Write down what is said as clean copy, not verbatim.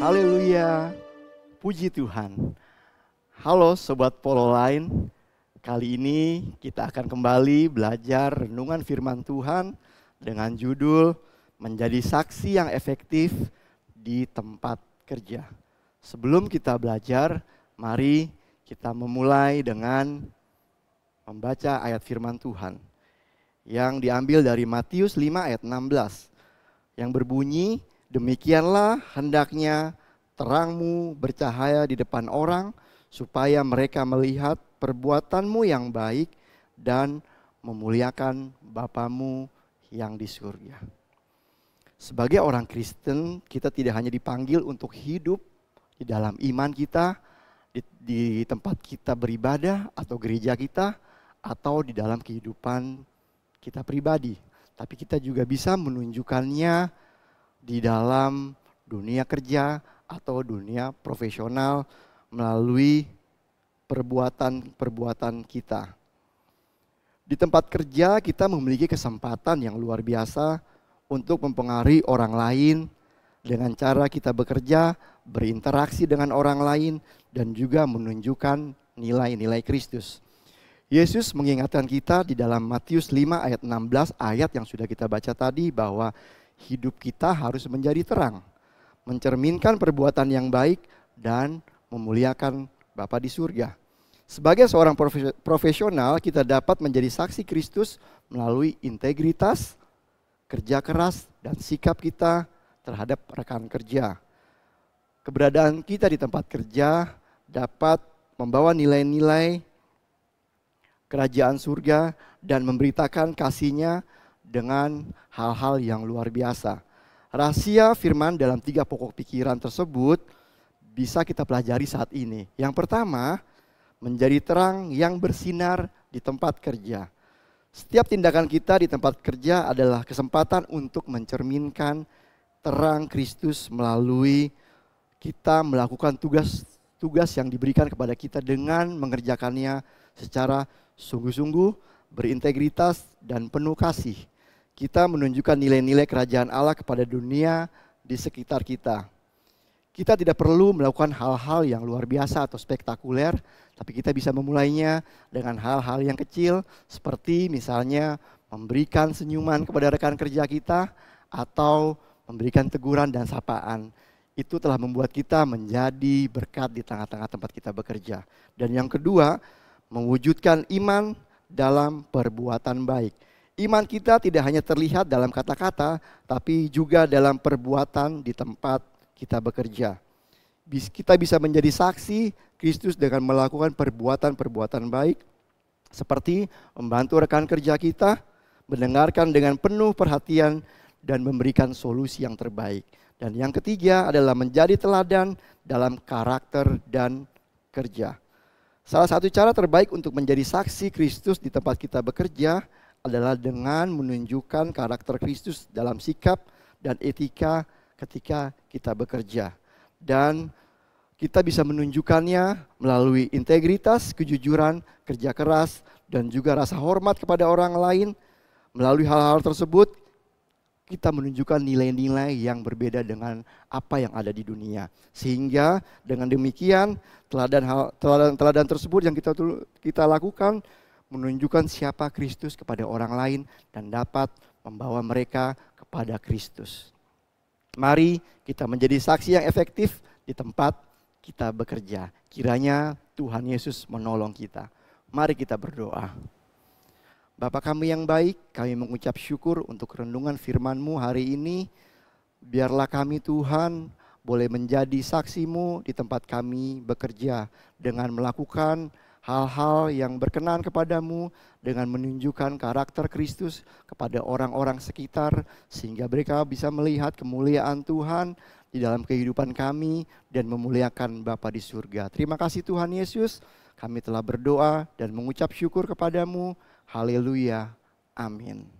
Haleluya, puji Tuhan. Halo Sobat Polo Line, kali ini kita akan kembali belajar renungan firman Tuhan dengan judul Menjadi Saksi yang Efektif di Tempat Kerja. Sebelum kita belajar, mari kita memulai dengan membaca ayat firman Tuhan yang diambil dari Matius 5 ayat 16 yang berbunyi, demikianlah hendaknya terangmu bercahaya di depan orang, supaya mereka melihat perbuatanmu yang baik dan memuliakan Bapamu yang di surga. Sebagai orang Kristen, kita tidak hanya dipanggil untuk hidup di dalam iman kita, di tempat kita beribadah atau gereja kita, atau di dalam kehidupan kita pribadi. Tapi kita juga bisa menunjukkannya di dalam dunia kerja atau dunia profesional melalui perbuatan-perbuatan kita. Di tempat kerja kita memiliki kesempatan yang luar biasa untuk mempengaruhi orang lain dengan cara kita bekerja, berinteraksi dengan orang lain, dan juga menunjukkan nilai-nilai Kristus. Yesus mengingatkan kita di dalam Matius 5 ayat 16, ayat yang sudah kita baca tadi, bahwa hidup kita harus menjadi terang, mencerminkan perbuatan yang baik dan memuliakan Bapa di surga. Sebagai seorang profesional, kita dapat menjadi saksi Kristus melalui integritas, kerja keras, dan sikap kita terhadap rekan kerja. Keberadaan kita di tempat kerja dapat membawa nilai-nilai kerajaan surga dan memberitakan kasih-Nya dengan hal-hal yang luar biasa. Rahasia firman dalam 3 pokok pikiran tersebut bisa kita pelajari saat ini. Yang pertama, menjadi terang yang bersinar di tempat kerja. Setiap tindakan kita di tempat kerja adalah kesempatan untuk mencerminkan terang Kristus melalui kita melakukan tugas yang diberikan kepada kita dengan mengerjakannya secara sungguh-sungguh, berintegritas, dan penuh kasih. Kita menunjukkan nilai-nilai kerajaan Allah kepada dunia di sekitar kita. Kita tidak perlu melakukan hal-hal yang luar biasa atau spektakuler, tapi kita bisa memulainya dengan hal-hal yang kecil, seperti misalnya memberikan senyuman kepada rekan kerja kita, atau memberikan teguran dan sapaan. Itu telah membuat kita menjadi berkat di tengah-tengah tempat kita bekerja. Dan yang kedua, mewujudkan iman dalam perbuatan baik. Iman kita tidak hanya terlihat dalam kata-kata, tapi juga dalam perbuatan di tempat kita bekerja. Kita bisa menjadi saksi Kristus dengan melakukan perbuatan-perbuatan baik, seperti membantu rekan kerja kita, mendengarkan dengan penuh perhatian, dan memberikan solusi yang terbaik. Dan yang ketiga adalah menjadi teladan dalam karakter dan kerja. Salah satu cara terbaik untuk menjadi saksi Kristus di tempat kita bekerja adalah dengan menunjukkan karakter Kristus dalam sikap dan etika ketika kita bekerja. Dan kita bisa menunjukkannya melalui integritas, kejujuran, kerja keras, dan juga rasa hormat kepada orang lain. Melalui hal-hal tersebut, kita menunjukkan nilai-nilai yang berbeda dengan apa yang ada di dunia. Sehingga dengan demikian teladan tersebut yang kita lakukan menunjukkan siapa Kristus kepada orang lain dan dapat membawa mereka kepada Kristus. Mari kita menjadi saksi yang efektif di tempat kita bekerja. Kiranya Tuhan Yesus menolong kita. Mari kita berdoa. Bapa kami yang baik, kami mengucap syukur untuk renungan firman-Mu hari ini. Biarlah kami Tuhan boleh menjadi saksi-Mu di tempat kami bekerja dengan melakukan hal-hal yang berkenan kepadamu, dengan menunjukkan karakter Kristus kepada orang-orang sekitar, sehingga mereka bisa melihat kemuliaan Tuhan di dalam kehidupan kami dan memuliakan Bapa di surga. Terima kasih Tuhan Yesus, kami telah berdoa dan mengucap syukur kepadamu. Haleluya, amin.